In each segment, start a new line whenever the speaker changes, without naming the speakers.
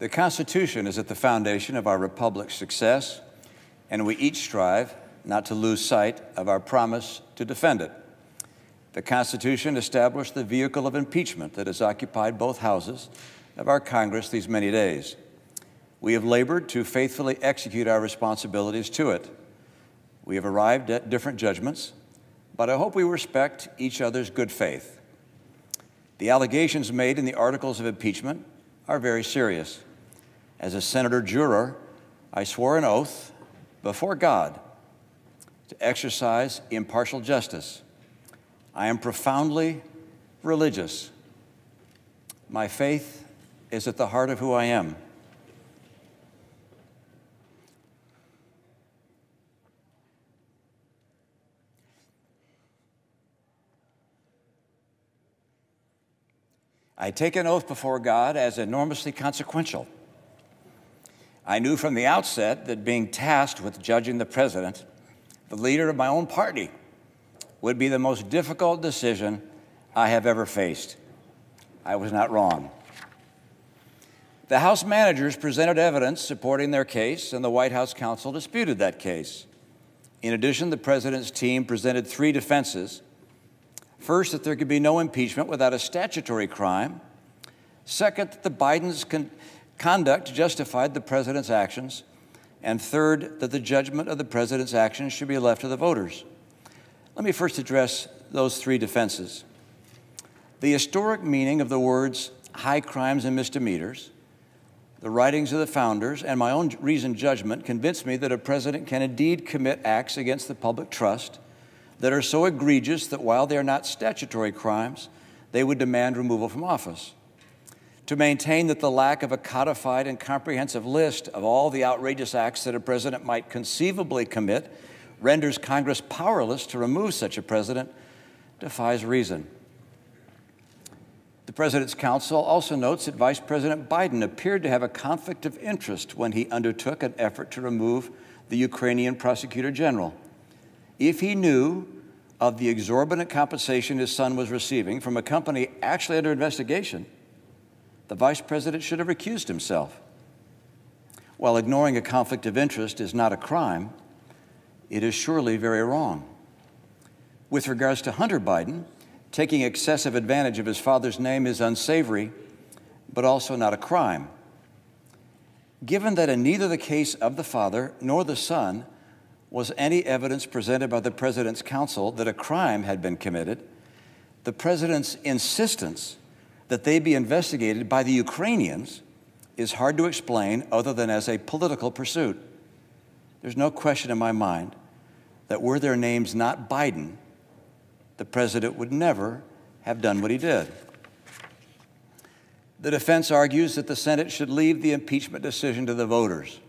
The Constitution is at the foundation of our republic's success, and we each strive not to lose sight of our promise to defend it. The Constitution established the vehicle of impeachment that has occupied both houses of our Congress these many days. We have labored to faithfully execute our responsibilities to it. We have arrived at different judgments, but I hope we respect each other's good faith. The allegations made in the articles of impeachment are very serious. As a senator juror, I swore an oath before God to exercise impartial justice. I am profoundly religious. My faith is at the heart of who I am. I take an oath before God as enormously consequential. I knew from the outset that being tasked with judging the president, the leader of my own party, would be the most difficult decision I have ever faced. I was not wrong. The House managers presented evidence supporting their case, and the White House counsel disputed that case. In addition, the president's team presented three defenses. First, that there could be no impeachment without a statutory crime. Second, that the Biden's conduct justified the president's actions. And third, that the judgment of the president's actions should be left to the voters. Let me first address those three defenses. The historic meaning of the words high crimes and misdemeanors, the writings of the founders, and my own reasoned judgment convinced me that a president can indeed commit acts against the public trust that are so egregious that while they are not statutory crimes, they would demand removal from office. To maintain that the lack of a codified and comprehensive list of all the outrageous acts that a president might conceivably commit renders Congress powerless to remove such a president defies reason. The President's counsel also notes that Vice President Biden appeared to have a conflict of interest when he undertook an effort to remove the Ukrainian prosecutor general. If he knew of the exorbitant compensation his son was receiving from a company actually under investigation, the vice president should have recused himself. While ignoring a conflict of interest is not a crime, it is surely very wrong. With regards to Hunter Biden, taking excessive advantage of his father's name is unsavory, but also not a crime. Given that in neither the case of the father nor the son was any evidence presented by the president's counsel that a crime had been committed, the president's insistence that they be investigated by the Ukrainians is hard to explain other than as a political pursuit. There's no question in my mind that were their names not Biden, the president would never have done what he did. The defense argues that the Senate should leave the impeachment decision to the voters.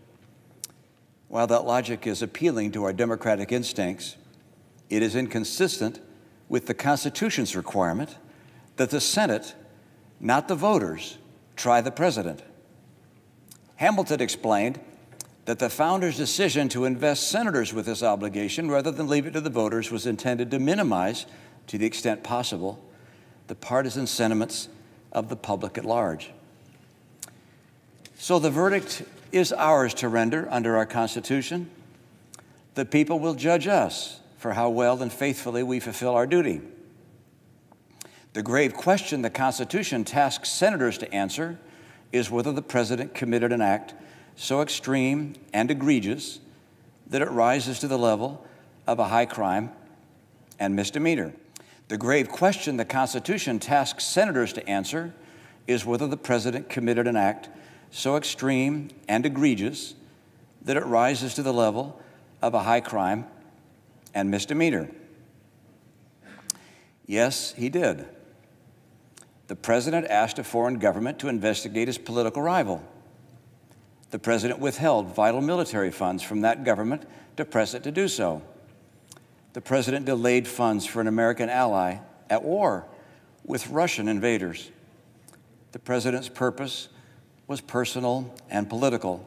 While that logic is appealing to our democratic instincts, it is inconsistent with the Constitution's requirement that the Senate, not the voters, try the president. Hamilton explained that the founders' decision to invest senators with this obligation rather than leave it to the voters was intended to minimize, to the extent possible, the partisan sentiments of the public at large. So the verdict is ours to render under our Constitution. The people will judge us for how well and faithfully we fulfill our duty. The grave question the Constitution tasks senators to answer is whether the president committed an act so extreme and egregious that it rises to the level of a high crime and misdemeanor. The grave question the Constitution tasks senators to answer is whether the president committed an act so extreme and egregious that it rises to the level of a high crime and misdemeanor. Yes, he did. The president asked a foreign government to investigate his political rival. The president withheld vital military funds from that government to press it to do so. The president delayed funds for an American ally at war with Russian invaders. The president's purpose was personal and political.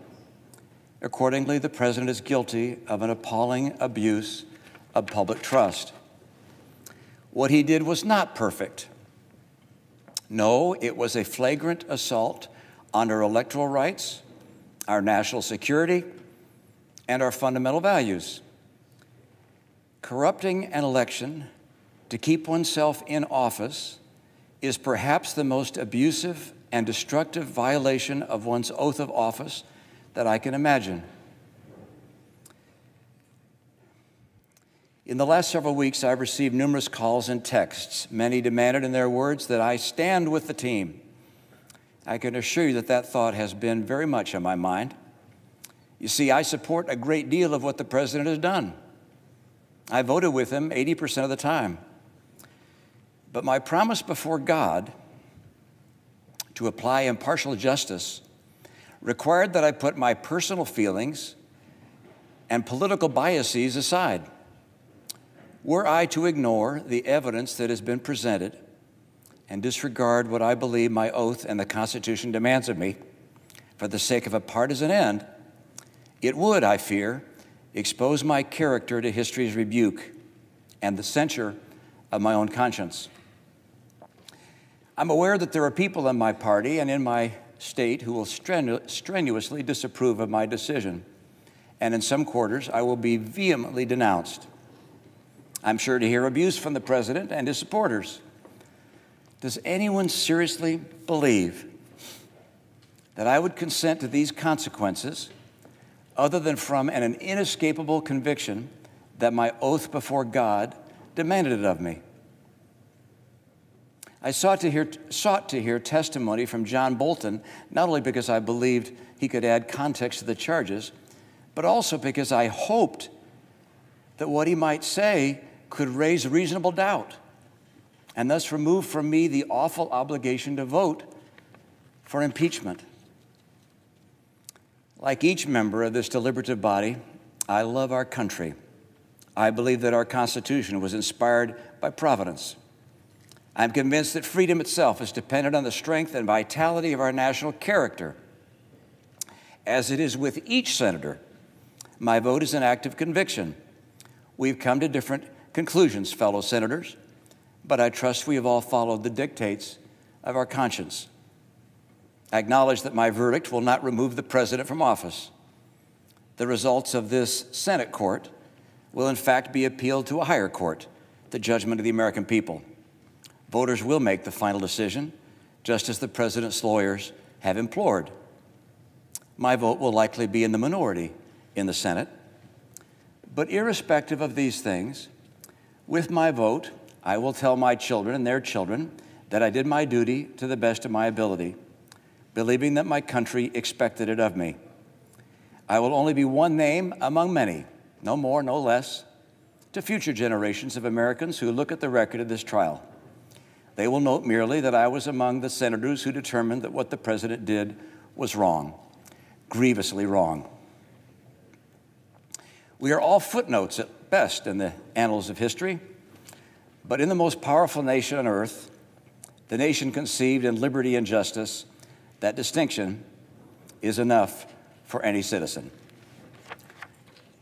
Accordingly, the president is guilty of an appalling abuse of public trust. What he did was not perfect. No, it was a flagrant assault on our electoral rights, our national security, and our fundamental values. Corrupting an election to keep oneself in office is perhaps the most abusive and destructive violation of one's oath of office that I can imagine. In the last several weeks, I've received numerous calls and texts. Many demanded in their words that I stand with the team. I can assure you that that thought has been very much on my mind. You see, I support a great deal of what the president has done. I voted with him 80% of the time. But my promise before God to apply impartial justice required that I put my personal feelings and political biases aside. Were I to ignore the evidence that has been presented and disregard what I believe my oath and the Constitution demands of me for the sake of a partisan end, it would, I fear, expose my character to history's rebuke and the censure of my own conscience. I'm aware that there are people in my party and in my state who will strenuously disapprove of my decision, and in some quarters I will be vehemently denounced. I'm sure to hear abuse from the president and his supporters. Does anyone seriously believe that I would consent to these consequences other than from an inescapable conviction that my oath before God demanded it of me? I sought to hear testimony from John Bolton, not only because I believed he could add context to the charges, but also because I hoped that what he might say could raise reasonable doubt and thus remove from me the awful obligation to vote for impeachment. Like each member of this deliberative body, I love our country. I believe that our Constitution was inspired by Providence. I'm convinced that freedom itself is dependent on the strength and vitality of our national character. As it is with each senator, my vote is an act of conviction. We've come to different conclusions, fellow senators, but I trust we have all followed the dictates of our conscience. I acknowledge that my verdict will not remove the president from office. The results of this Senate court will in fact be appealed to a higher court, the judgment of the American people. Voters will make the final decision, just as the president's lawyers have implored. My vote will likely be in the minority in the Senate. But irrespective of these things, with my vote, I will tell my children and their children that I did my duty to the best of my ability, believing that my country expected it of me. I will only be one name among many, no more, no less, to future generations of Americans who look at the record of this trial. They will note merely that I was among the senators who determined that what the president did was wrong, grievously wrong. We are all footnotes at best in the annals of history, but in the most powerful nation on earth, the nation conceived in liberty and justice, that distinction is enough for any citizen.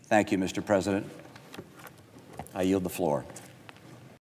Thank you, Mr. President. I yield the floor.